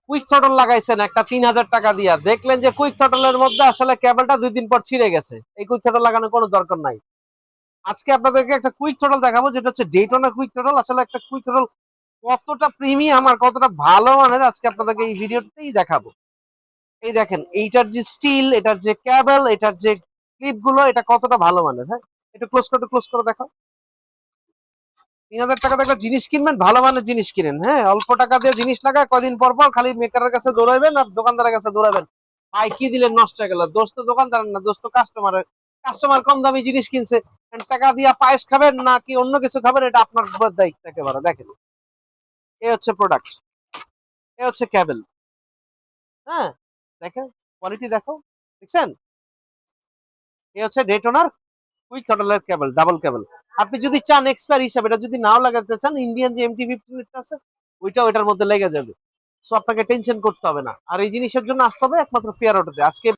Quick throttle লাগাইছেন একটা 3000 টাকা দিয়া, দেখলেন যে কুইক থ্রটলের মধ্যে আসলে কেবলটা 2 দিন পর ছিঁড়ে গেছে, এই কুইক থ্রটল লাগানোর কোনো দরকার নাই। আজকে আপনাদেরকে একটা কুইক থ্রটল দেখাবো, যেটা হচ্ছে ডেটনা কুইক থ্রটল। আসলে একটা কুইক থ্রটল কতটা প্রিমিয়াম আর কতটা ভালো মানের আজকে আপনাদেরকে এই ভিডিওতেই দেখাবো। এই দেখেন, এইটার যে স্টিল, এটার যে কেবল, এটার যে ক্লিপ গুলো, এটা কতটা ভালো মানের। হ্যাঁ, একটু ক্লোজ করে দেখো। 3000 টাকা দিয়ে একটা জিনিস কিনবেন, ভালো মানের জিনিস কিনেন। হ্যাঁ, অল্প টাকা দিয়ে জিনিস লাগায় কয়দিন পর পর খালি মেকারের কাছে দৌড়াইবেন আর দোকানদারের কাছে দৌড়াবেন, ভাই কি দিলেন নষ্ট হয়ে গেল। দোস্ত দোকানদার না, দোস্ত কাস্টমারের। কাস্টমার কম দামি জিনিস কিনছে, টাকা দিয়ে পায়েস খাবেন না কি অন্য কিছু খাবেন, এটা আপনার দায়িত্ব একেবারে। দেখেন, এ হচ্ছে প্রোডাক্ট, এ হচ্ছে কেবল। হ্যাঁ, দেখেন কোয়ালিটি দেখো, দেখছেন? এ হচ্ছে ডেটনার কুইক থ্রটলের কেবল, ডাবল কেবল। আপনি যদি চান এক্সপায়ার হিসাবে, এটা যদি নাও লাগাতে চান, ইন্ডিয়ান যে MT-15 আছে ওইটাও এটার মধ্যে লেগে যাবে। সো আপনাকে টেনশন করতে হবে না। আর এই জিনিসের জন্য আসতে হবে একমাত্র ফেয়ার অটোতে। আজকে